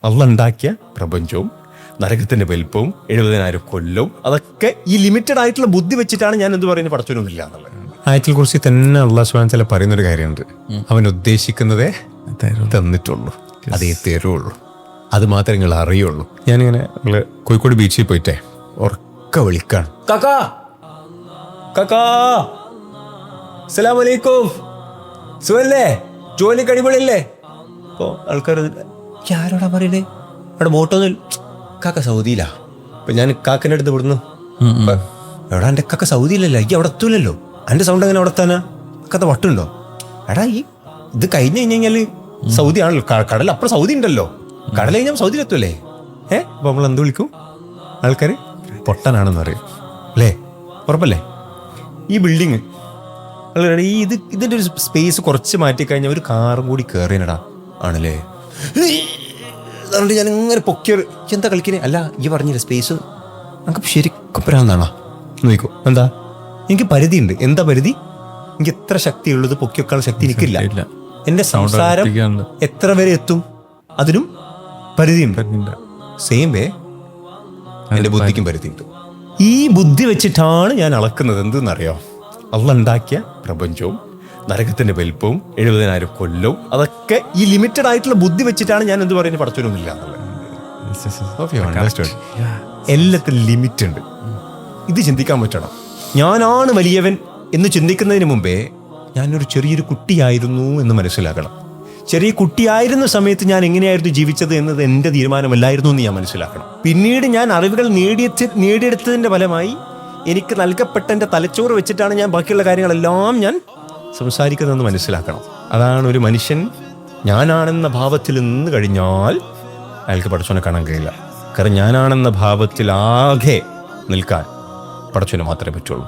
അള്ളാഹ് ഉണ്ടാക്കിയ പ്രപഞ്ചവും നരകത്തിന്റെ വലിപ്പവും 70,000 കൊല്ലവും അതൊക്കെ ഈ ലിമിറ്റഡ് ആയിട്ടുള്ള ബുദ്ധി വെച്ചിട്ടാണ് ഞാൻ എന്ത് പറയുന്നത് പടച്ചവനൊന്നുമില്ല എന്നുള്ളത്. ആയത്തിൽ കുറിച്ച് തന്നെ അള്ളാഹു സുബ്ഹാനഹു വ തആല പറയുന്നൊരു കാര്യമുണ്ട്, അവൻ ഉദ്ദേശിക്കുന്നതേ തന്നിട്ടുള്ളൂ, അതേ തരുള്ളൂ, അത് മാത്രമേ നിങ്ങൾ അറിയുള്ളൂ. ഞാനിങ്ങനെ നിങ്ങൾ കോഴിക്കോട് ബീച്ചിൽ പോയിട്ടേ ഉറക്ക വിളിക്കാണ്, കാക്കാ കാക്കാ അസ്സലാമു അലൈക്കും, സുഖല്ലേ, ജോലി അടിപൊളിയല്ലേ? അപ്പോൾ ആൾക്കാർ ആരോടാ പറയണേ, അവിടെ ബോട്ടൊന്നും, കാക്ക സൗദിയിലാ. അപ്പം ഞാൻ കാക്കൻ്റെ അടുത്ത് വിടുന്നു, എടാ എൻ്റെ കാക്ക സൗദിയിലല്ല, ഈ അവിടെ എത്തൂലല്ലോ, എൻ്റെ സൗണ്ട് എങ്ങനെ അവിടെ എത്താനാ, കഥ വട്ടുണ്ടോ? എടാ ഈ ഇത് കഴിഞ്ഞ് കഴിഞ്ഞാൽ സൗദി ആണല്ലോ, കടൽ അപ്പുറം സൗദി ഉണ്ടല്ലോ, കടൽ കഴിഞ്ഞാൽ സൗദിയിലെത്തുമല്ലേ? അപ്പോൾ നമ്മൾ എന്ത് വിളിക്കും, ആൾക്കാർ പൊട്ടനാണെന്ന് പറയും അല്ലേ? ഉറപ്പല്ലേ? ഈ ബിൽഡിങ് ഇതിൻ്റെ ഒരു സ്പേസ് കുറച്ച് മാറ്റിക്കഴിഞ്ഞാൽ ഒരു കാറും കൂടി കയറിയനടാ ആണല്ലേ, അതുകൊണ്ട് ഞാൻ ഇങ്ങനെ പൊക്കിയത് എന്താ കളിക്കണേ? അല്ല ഈ പറഞ്ഞില്ല സ്പേസ് നമുക്ക് ശരിക്കും പ്രാന്താണോ നോക്കൂ. എന്താ എനിക്ക് പരിധിയുണ്ട്. എന്താ പരിധി? എനിക്ക് എത്ര ശക്തിയുള്ളത് പൊക്കിയൊക്കെയുള്ള ശക്തി എനിക്കില്ല. എൻ്റെ സംസാരം എത്ര വരെ എത്തും അതിനും പരിധിയുണ്ട്. സെയിം വേ എൻ്റെ ബുദ്ധിക്കും പരിധിയുണ്ട്. ഈ ബുദ്ധി വെച്ചിട്ടാണ് ഞാൻ അളക്കുന്നത്. എന്തെന്നറിയോ? അള്ളാഹ് ഉണ്ടാക്കിയ പ്രപഞ്ചവും നരകത്തിന്റെ വലിപ്പവും 70,000 കൊല്ലവും അതൊക്കെ ഈ ലിമിറ്റഡ് ആയിട്ടുള്ള ബുദ്ധി വെച്ചിട്ടാണ് ഞാൻ എന്ത് പറയുന്നത് പടച്ചവനൊന്നുമില്ല എന്നുള്ളത്. എല്ലാത്തിലും ലിമിറ്റ് ഉണ്ട്. ഇത് ചിന്തിക്കാൻ പറ്റണം. ഞാനാണ് വലിയവൻ എന്ന് ചിന്തിക്കുന്നതിന് മുമ്പേ ഞാനൊരു ചെറിയൊരു കുട്ടിയായിരുന്നു എന്ന് മനസ്സിലാക്കണം. ചെറിയ കുട്ടിയായിരുന്ന സമയത്ത് ഞാൻ എങ്ങനെയായിരുന്നു ജീവിച്ചത് എന്നത് എൻ്റെ തീരുമാനമല്ലായിരുന്നു എന്ന് ഞാൻ മനസ്സിലാക്കണം. പിന്നീട് ഞാൻ അറിവുകൾ നേടിയെടുത്തതിൻ്റെ ഫലമായി എനിക്ക് നൽകപ്പെട്ട എൻ്റെ തലച്ചോറ് വെച്ചിട്ടാണ് ഞാൻ ബാക്കിയുള്ള കാര്യങ്ങളെല്ലാം ഞാൻ സംസാരിക്കുന്നതെന്ന് മനസ്സിലാക്കണം. അതാണ് ഒരു മനുഷ്യൻ ഞാനാണെന്ന ഭാവത്തിൽ നിന്ന് കഴിഞ്ഞാൽ അയാൾക്ക് പടച്ചവനെ കാണാൻ കഴിയില്ല. കാരണം ഞാനാണെന്ന ഭാവത്തിൽ ആകെ നിൽക്കാൻ പടച്ചവന് മാത്രമേ പറ്റുള്ളൂ.